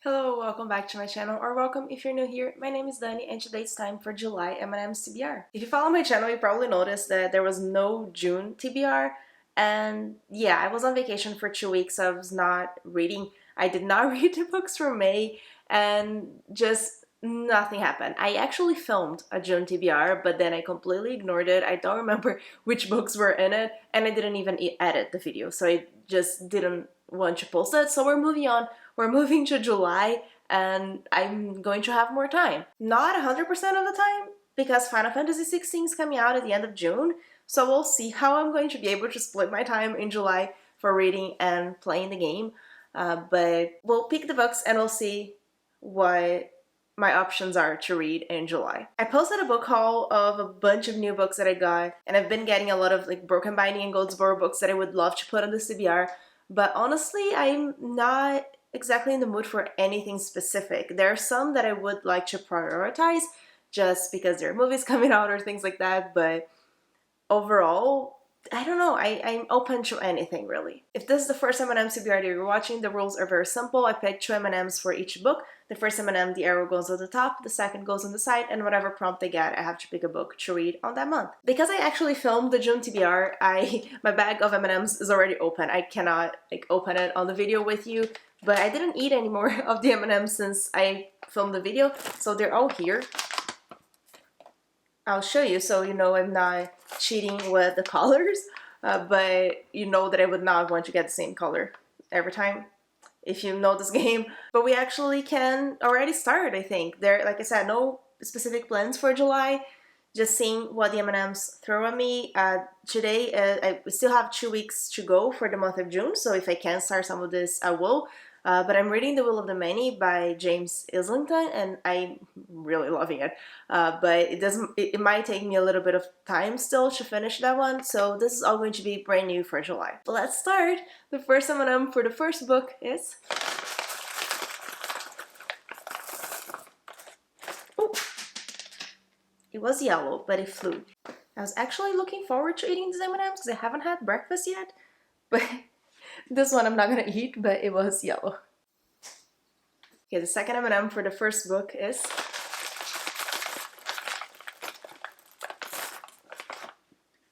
Hello, welcome back to my channel, or welcome if you're new here. My name is Dani and today it's time for July M&M's TBR. If you follow my channel, you probably noticed that there was no June TBR, and yeah, I was on vacation for 2 weeks. I was not reading. I did not read the books for May, and just nothing happened. I actually filmed a June TBR, but then I completely ignored it. I don't remember which books were in it, and I didn't even edit the video, so I just didn't want to post it. So we're moving on. We're moving to July, and I'm going to have more time. Not 100% of the time, because Final Fantasy 16 is coming out at the end of June, so we'll see how I'm going to be able to split my time in July for reading and playing the game. But we'll pick the books and we'll see what my options are to read in July. I posted a book haul of a bunch of new books that I got, and I've been getting a lot of like Broken Binding and Goldsboro books that I would love to put on the CBR, but honestly, I'm not exactly in the mood for anything specific. There are some that I would like to prioritize just because there are movies coming out or things like that, but overall, I don't know, I'm open to anything really. If this is the first M&M's TBR that you're watching, the rules are very simple. I picked 2 M&M's for each book. The first M&M, the arrow goes on the top, the second goes on the side, and whatever prompt I get, I have to pick a book to read on that month. Because I actually filmed the June TBR, my bag of M&M's is already open. I cannot like open it on the video with you, but I didn't eat any more of the M&M's since I filmed the video, so they're all here. I'll show you so you know I'm not cheating with the colors, but you know that I would not want to get the same color every time if you know this game. But we actually can already start, I think. There, like I said, no specific plans for July, just seeing what the M&M's throw at me. Today, I still have 2 weeks to go for the month of June, so if I can start some of this, I will. But I'm reading The Will of the Many by James Islington, and I'm really loving it. But it might take me a little bit of time still to finish that one, so this is all going to be brand new for July. But let's start. The first M&M for the first book is... Oh, it was yellow, but it flew. I was actually looking forward to eating these M&M's because I haven't had breakfast yet, but this one I'm not gonna eat, but it was yellow. Okay, the second M&M for the first book is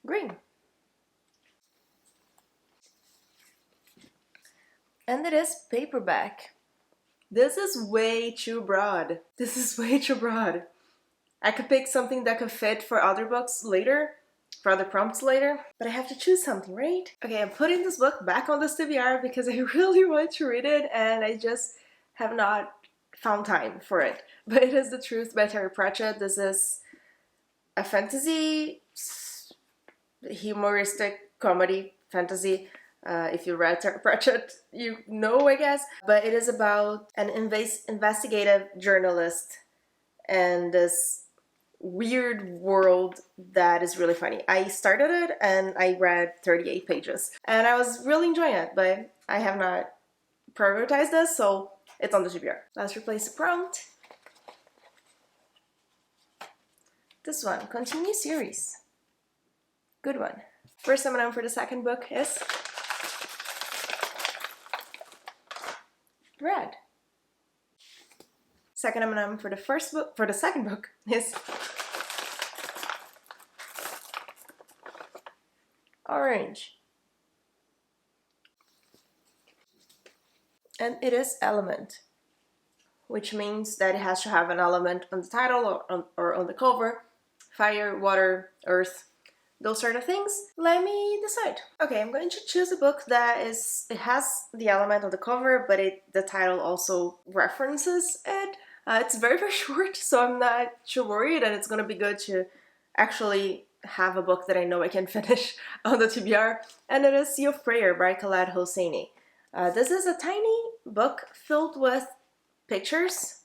green. And it is paperback. This is way too broad. This is way too broad. I could pick something that could fit for other books later, for other prompts later, but I have to choose something, right? Okay, I'm putting this book back on this TBR because I really want to read it and I just have not found time for it. But it is The Truth by Terry Pratchett. This is a fantasy, humoristic comedy fantasy. If you read Terry Pratchett, you know, I guess. But it is about an investigative journalist and this weird world that is really funny. I started it and I read 38 pages and I was really enjoying it, but I have not prioritized this, so it's on the TBR. Let's replace the prompt. This one, continue series. Good one. First M&M for the second book is red. Second M&M for the second book is orange. And it is element, which means that it has to have an element on the title or on the cover. Fire, water, earth, those sort of things. Let me decide. Okay, I'm going to choose a book that it has the element on the cover, but the title also references it. It's very, very short, so I'm not too worried, and it's going to be good to actually have a book that I know I can finish on the TBR, and it is Sea of Prayer by Khaled Hosseini. This is a tiny book filled with pictures,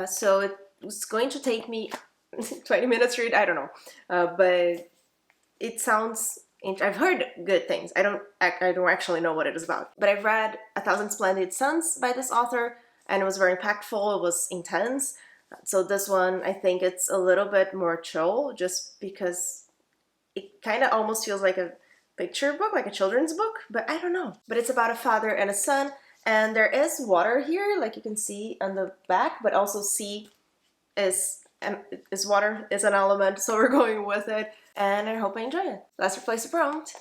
so it's going to take me 20 minutes to read, I don't know, but it sounds... I've heard good things. I don't actually know what it is about, but I've read A Thousand Splendid Suns by this author, and it was very impactful, it was intense. So this one, I think it's a little bit more chill, just because it kind of almost feels like a picture book, like a children's book, but I don't know. But it's about a father and a son, And there is water here, like you can see on the back, but also sea is water is an element, so we're going with it. And I hope I enjoy it. Let's replace the prompt.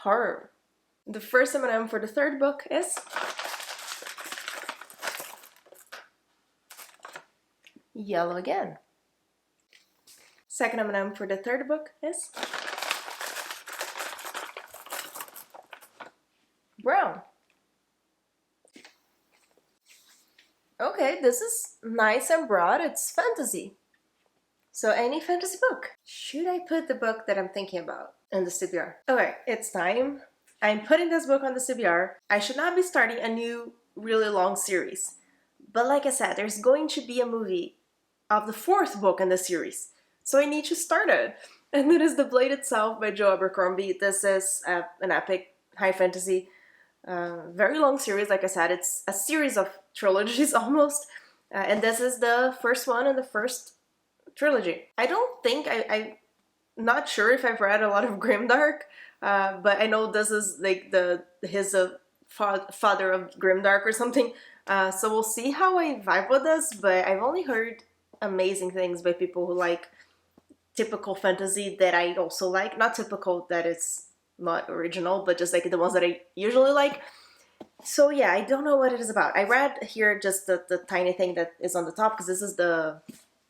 Horror. The first M&M for the third book is yellow again. Second M&M for the third book is brown. Okay, this is nice and broad. It's fantasy. So any fantasy book. Should I put the book that I'm thinking about in the TBR? Okay, it's time. I'm putting this book on the TBR. I should not be starting a new really long series. But like I said, there's going to be a movie of the fourth book in the series. So I need to start it. And it is The Blade Itself by Joe Abercrombie. This is an epic high fantasy, very long series. Like I said, it's a series of trilogies almost. And this is the first one in the first trilogy. I don't think, I'm not sure if I've read a lot of Grimdark, but I know this is like his father of Grimdark or something. So we'll see how I vibe with this, but I've only heard amazing things by people who like typical fantasy that I also like. Not typical that it's not original, but just like the ones that I usually like. So yeah, I don't know what it is about. I read here just the tiny thing that is on the top, because this is the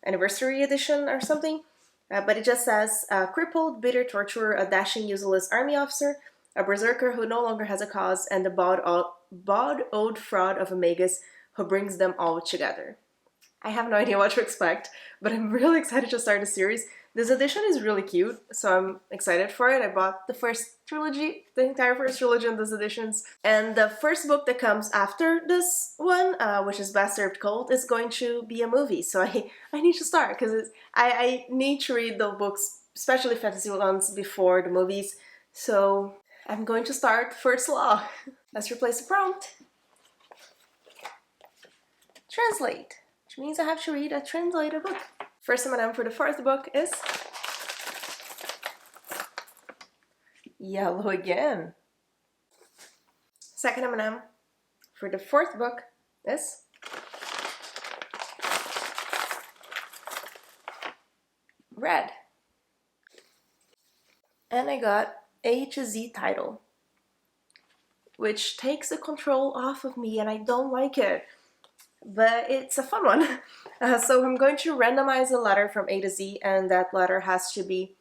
anniversary edition or something. But it just says, crippled, bitter torturer, a dashing, useless army officer, a berserker who no longer has a cause, and the bawd old fraud of a magus who brings them all together. I have no idea what to expect, but I'm really excited to start the series. This edition is really cute, so I'm excited for it. I bought the first trilogy, the entire first trilogy in these editions. And the first book that comes after this one, which is Best Served Cold, is going to be a movie. So I need to start, because I need to read the books, especially fantasy ones, before the movies. So I'm going to start First Law. Let's replace the prompt. Translate, which means I have to read a translated book. First M&M for the fourth book is yellow again. Second M&M for the fourth book is red. And I got A to Z title, which takes the control off of me, and I don't like it. But it's a fun one. So I'm going to randomize a letter from A to Z, and that letter has to be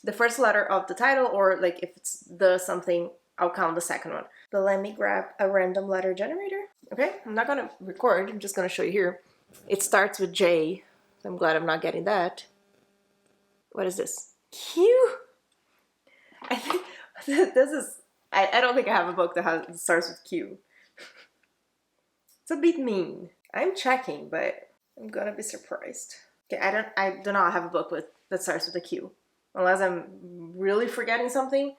the first letter of the title, or like if it's the something, I'll count the second one. But let me grab a random letter generator. Okay, I'm not gonna record, I'm just gonna show you here. It starts with J, so I'm glad I'm not getting that. What is this? Q? I think this is, I don't think I have a book that starts with Q. It's a bit mean. I'm checking, but I'm gonna be surprised. Okay, I do not have a book that starts with a Q. Unless I'm really forgetting something.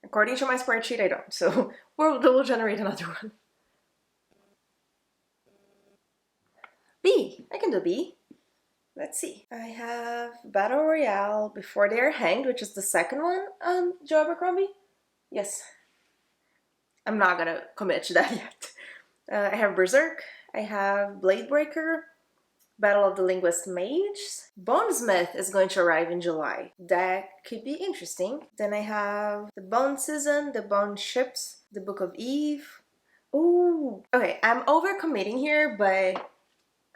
According to my spreadsheet, I don't. So we'll generate another one. B. I can do B. Let's see. I have Battle Royale Before They Are Hanged, which is the second one on Joe Abercrombie. Yes. I'm not gonna commit to that yet. I have Berserk. I have Bladebreaker, Battle of the Linguist Mages. Bonesmith is going to arrive in July. That could be interesting. Then I have The Bone Season, The Bone Ships, The Book of Eve. Ooh. Okay, I'm overcommitting here, but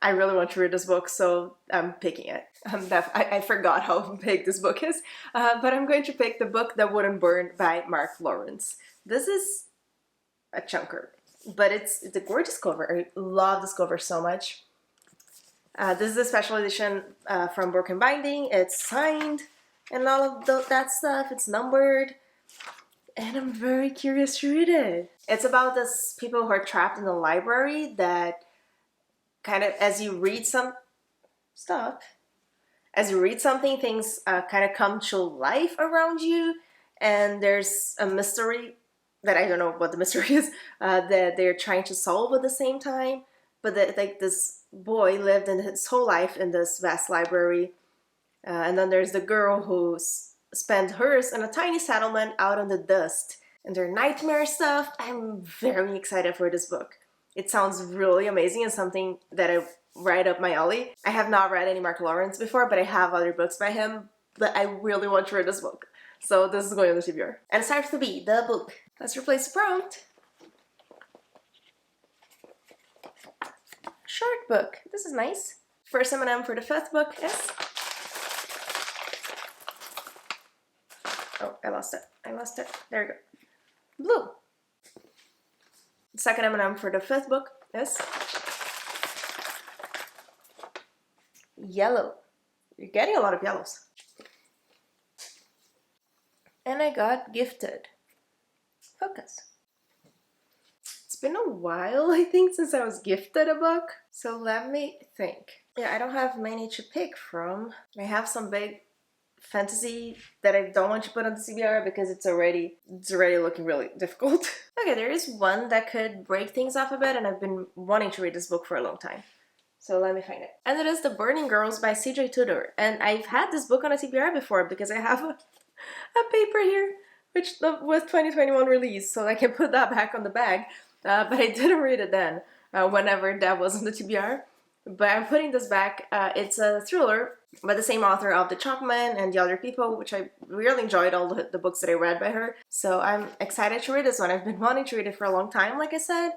I really want to read this book, so I'm picking it. I forgot how big this book is, but I'm going to pick The Book That Wouldn't Burn by Mark Lawrence. This is a chunker, but it's a gorgeous cover. I love this cover so much. This is a special edition from Broken Binding. It's signed and all of that stuff. It's numbered. And I'm very curious to read it. It's about this people who are trapped in a library that kind of, as you read something, things kind of come to life around you. And there's a mystery that I don't know what the mystery is that they're trying to solve at the same time. But like this boy lived in his whole life in this vast library. And then there's the girl who spent hers in a tiny settlement out in the dust. and their nightmare stuff. I'm very excited for this book. It sounds really amazing and something that I right up my alley. I have not read any Mark Lawrence before, but I have other books by him, but I really want to read this book. So this is going on the TBR. And it starts to be the book. Let's replace the prompt. Short book. This is nice. First M&M for the fifth book is... Oh, I lost it. There we go. Blue. The second M&M for the fifth book is... yellow. You're getting a lot of yellows. And I got gifted. Focus. It's been a while, I think, since I was gifted a book. So let me think. Yeah, I don't have many to pick from. I have some big fantasy that I don't want to put on the TBR because it's already looking really difficult. Okay, there is one that could break things up a bit, and I've been wanting to read this book for a long time. So let me find it. And it is The Burning Girls by CJ Tudor. And I've had this book on a TBR before because I have a paper here which was 2021 release, so I can put that back on the bag. But I didn't read it then, whenever that was on the TBR. But I'm putting this back. It's a thriller by the same author of The Chalkman and The Other People, which I really enjoyed all the books that I read by her. So I'm excited to read this one. I've been wanting to read it for a long time, like I said.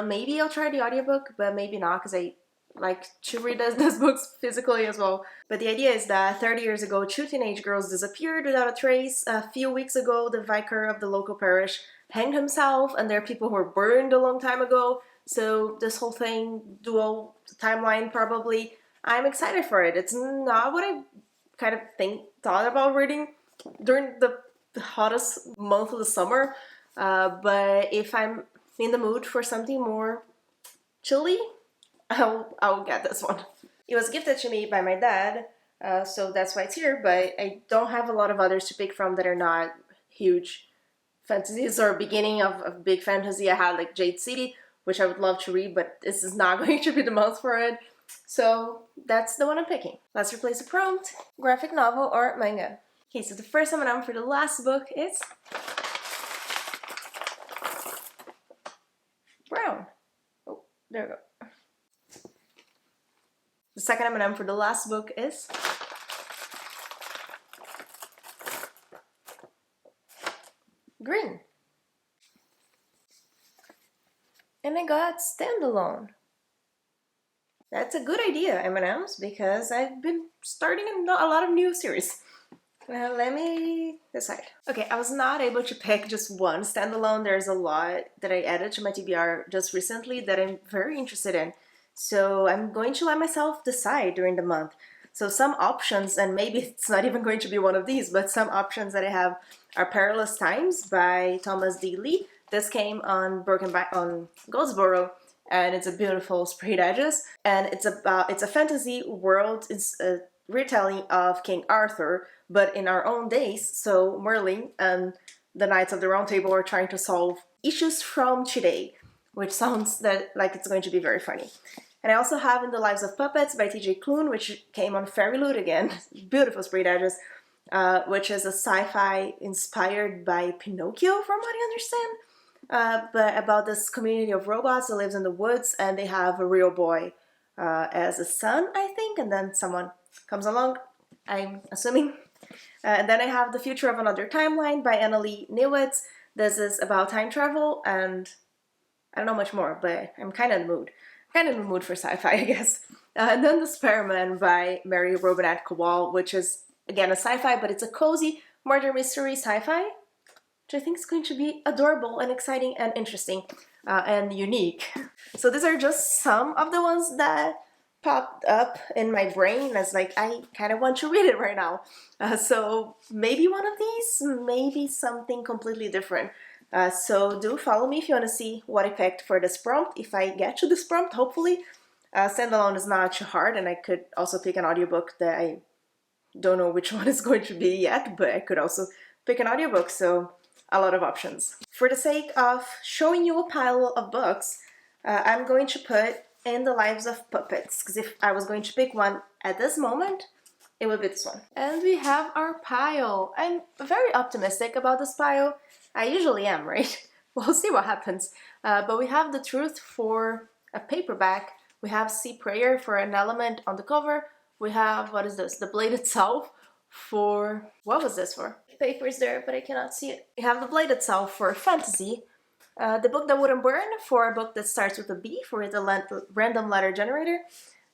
Maybe I'll try the audiobook, but maybe not, because I like to read those books physically as well. But the idea is that 30 years ago, two teenage girls disappeared without a trace. A few weeks ago, the vicar of the local parish hanged himself, and there are people who were burned a long time ago. So this whole thing, dual timeline probably. I'm excited for it. It's not what I kind of thought about reading during the hottest month of the summer. But if I'm in the mood for something more chilly, I'll get this one. It was gifted to me by my dad, so that's why it's here, but I don't have a lot of others to pick from that are not huge fantasies or beginning of big fantasy. I had like Jade City, which I would love to read, but this is not going to be the month for it. So that's the one I'm picking. Let's replace the prompt. Graphic novel or manga. Okay, so the first M&M for the last book is... brown. Oh, there we go. The second M&M for the last book is... green. And I got Standalone. That's a good idea, M&Ms, because I've been starting a lot of new series. Let me decide. Okay, I was not able to pick just one standalone. There's a lot that I added to my TBR just recently that I'm very interested in. So I'm going to let myself decide during the month. So some options, and maybe it's not even going to be one of these, but some options that I have are Perilous Times by Thomas D. Lee. This came on Goldsboro, and it's a beautiful sprayed edges. And it's a fantasy world. It's a retelling of King Arthur, but in our own days. So Merlin and the Knights of the Round Table are trying to solve issues from today, which sounds like it's going to be very funny. And I also have In the Lives of Puppets by T.J. Klune, which came on Fairy Loot again. Beautiful sprayed edges, which is a sci-fi inspired by Pinocchio, from what I understand. But about this community of robots that lives in the woods, and they have a real boy as a son, I think, and then someone comes along, I'm assuming. And then I have The Future of Another Timeline by Annalee Newitz. This is about time travel, and I don't know much more, but I'm kind of in the mood. Kind of in the mood for sci-fi, I guess. And then The Spareman by Mary Robinette Kowal, which is, again, a sci-fi, but it's a cozy murder mystery sci-fi, which I think is going to be adorable and exciting and interesting and unique. So these are just some of the ones that popped up in my brain as like, I kind of want to read it right now. So maybe one of these, maybe something completely different. So do follow me if you want to see what I picked for this prompt. If I get to this prompt, hopefully. Standalone is not too hard, and I could also pick an audiobook that I don't know which one is going to be yet, but I could also pick an audiobook, so a lot of options. For the sake of showing you a pile of books, I'm going to put In the Lives of Puppets, because if I was going to pick one at this moment, it would be this one. And we have our pile. I'm very optimistic about this pile. I usually am, right? We'll see what happens. But we have The Truth for a paperback. We have Sea Prayer for an element on the cover. We have, what is this? The Blade itself for, what was this for? The paper is there, but I cannot see it. We have The Blade itself for fantasy. The Book That Wouldn't Burn for a book that starts with a B for the random letter generator.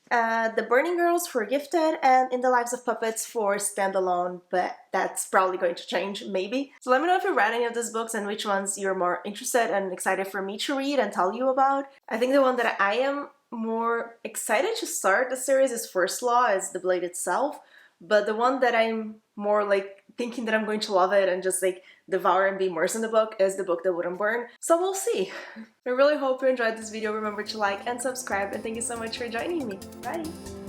The Burning Girls for Gifted, and In the Lives of Puppets for Standalone, but that's probably going to change, maybe. So let me know if you read any of these books and which ones you're more interested and excited for me to read and tell you about. I think the one that I am more excited to start the series is First Law, as The Blade itself, but the one that I'm more like thinking that I'm going to love it and just like devour and be immersed in the book is The Book That Wouldn't Burn. So we'll see. I really hope you enjoyed this video. Remember to like and subscribe, and thank you so much for joining me. Bye!